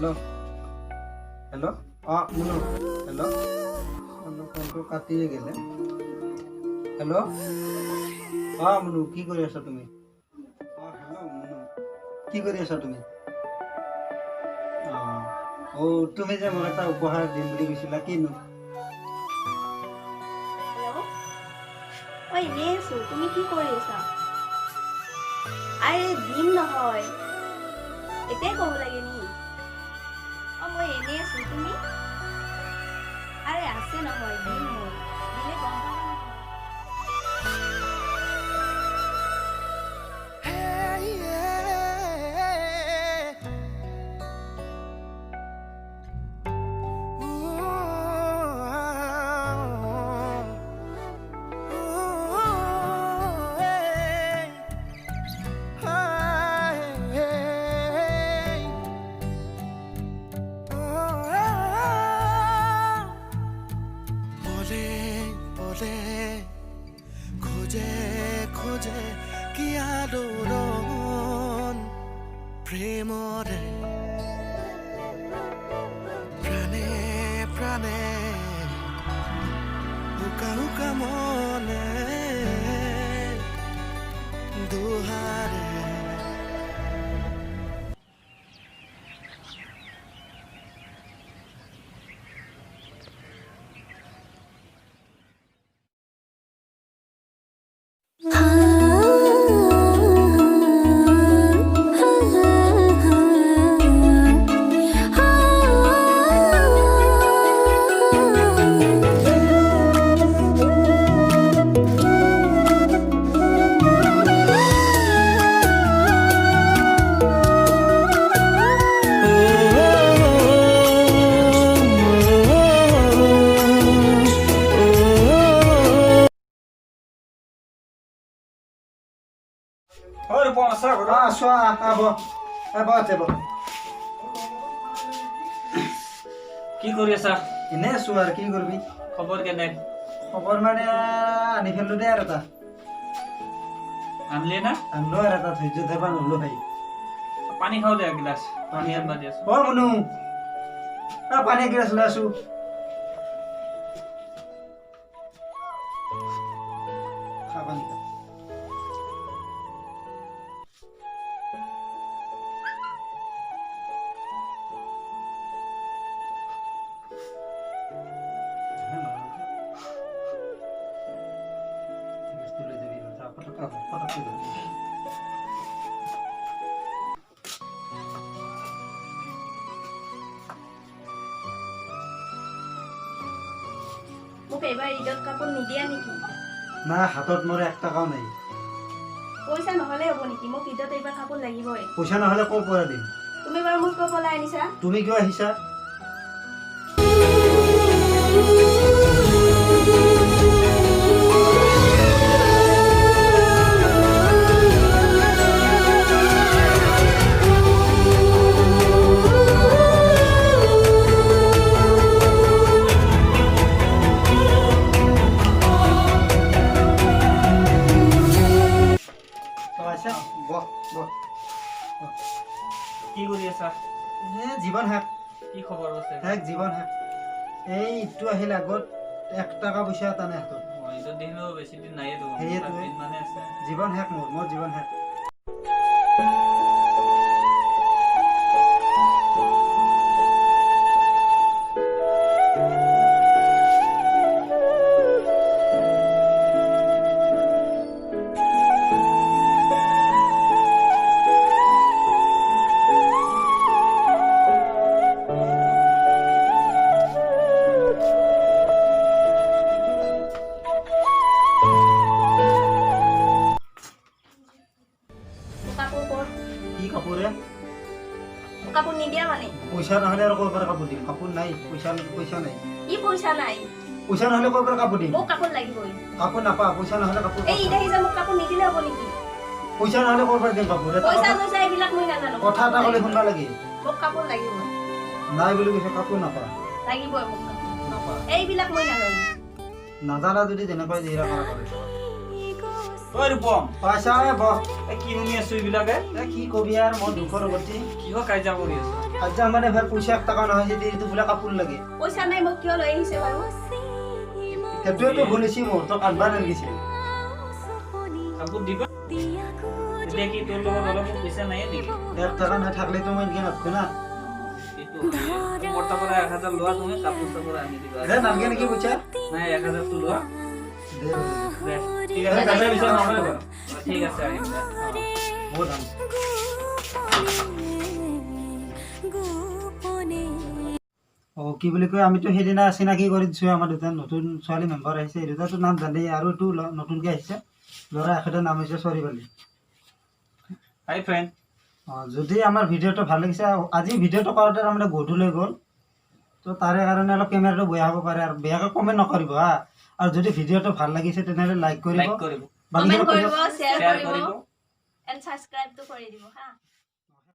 hello hello मुनु hello मुनु फोनটো কাটিয়ে গেলে hello मुनु কি কৰি আছা তুমি हेलो मुनु কি কৰি আছা তুমি তুমি যে মোক এটা উপহাৰ দিম বুলি কৈছিলা কিনো ওই নেছো তুমি কি কৰি আছা আরে দিন নহয় এতে কব লাগে নি মই এনে আছো তুমি আরে আছে নহয় দিন মই দিলে গম পাবা खोजे खोजे किया दोरन प्रेमरे प्राणे प्राणे हुका हुका मने दुहारे और पहुंचा करो आसो आबो तेबो কি কৰি আছা এনে আছো আৰ কি কৰবি খবৰ কেনে খবর মানে আনি ফেললো দে আর এটা আনলে না আনলো আর এটা ধৈর্য ধরবা নলো ভাই পানী খাও দে এক গিলাস পানী আনবা দি আছো মনু পানি গিলাস লৈ আসো খাবা নি মোক এবাৰ ঈদত কাপোৰ নিদিয়া নেকি না হাতত মোর 1 টাকাও নাই পইচা নহলে হ'ব নেকি মোক ঈদত এবাৰ কাপোৰ লাগিবই পইচা নহলে কো পৰা দিম তুমি বাৰু মোক কলাই আনিছা তুমি কিয় আহিছা কি কৰি আছা জীবন হ্যাক কি খবৰ আছে হ্যাক জীবন হ্যাক এই ইটো আহিল আগত 1 টাকা পয়সা এটা নাই হাতত এইটো দিনো বেছি দিন নাই তো সেইটো দিন মানে আছে জীবন হ্যাক মোর জীবন হ্যাক কাপোৰ নিদিয়া মানে পইচা নহলে আৰ কই পৰা কাপোৰ দিম কাপোৰ নাই পইচা নাই কি পইচা নাই পইচা নহলে কই পৰা কাপোৰ দিম মোক কাপোৰ লাগিবই কাপোৰ নাপা পইচা নহলে কাপোৰ এই ইদা হিজা মোক কাপোৰ নিদিলে হ'ব নেকি পইচা নহলে কই পৰা দিম কাপোৰ পইচা জইছা এইবিলাক মই নাজানো কথা এটা কলে শুনবা লাগে মোক কাপোৰ লাগিবই নাই বুলি কৈছে কাপোৰ নাপা লাগিবই মোক নাপা এইবিলাক মই নাজানো নাজানা যদি যেনেকৈ দিৰা কৰা কৰে ঐ ৰূপম পইচা ব কি শুনি আছো এইবিলাকে কি কবি আৰ মন দুখৰ গতি কিহ কাজিয়া কৰি আছো আজি মানে ভাই পইচা 1 টাকা নহয় যদি এইটো বোলে কাপোৰ লাগে পইচা নাই মোক কিয় লৈ আহিছে বাৰু সেইটোৱেতো শুনিছি মোৰ তোক আনবা নালাগিছিল কাপোৰ দিবা এতিয়া কি তোৰ লগত অলপ পইচা নাই নেকি 1 টাকা না থাকলে তো মই এনেকে নাথকো না এইটো মোটা পৰা 1000 লোৱা তুমি কাপোৰ চাপোৰ আনি দিবা দে নালগে নেকি পইচা নাই 1000 তো লোৱা দে দে ঠিক আছে কাপোৰ বিচাৰ নহয় বাৰু ঠিক আছে আহিম দে বহুত দাম ও কি বুলি কয় আমিতো সেইদিনা চিনাকি কৰি দিছো আমাৰ দুটা নতুন ছোৱালী মেম্বাৰ আহিছে এই দুটাটো নাম জানেই আৰু এইটো নতুনকে আহিছে ল'ৰা এখেতৰ নাম হৈছে চৰিবালি হাই ফ্ৰেন্ড যদি আমাৰ ভিডিঅ'টো ভাল লাগিছে আজি ভিডিঅ'টো কৰোঁতে তাৰমানে গধূলি গ'ল তো তাৰে কাৰণে অলপ কেমেৰাটো বেয়া হ'ব পাৰে আৰু বেয়াকৈ কমেণ্ট নকৰিব হা আৰু যদি ভিডিঅ'টো ভাল লাগিছে তেনেহ'লে লাইক কৰিব লাইক কৰিব বাকী কমেন্ট কৰিব কৰিব শেয়াৰ শ্বেয়াৰ কৰিব কৰিব এণ্ড সাবস্ক্ৰাইবটো কৰি দিব হা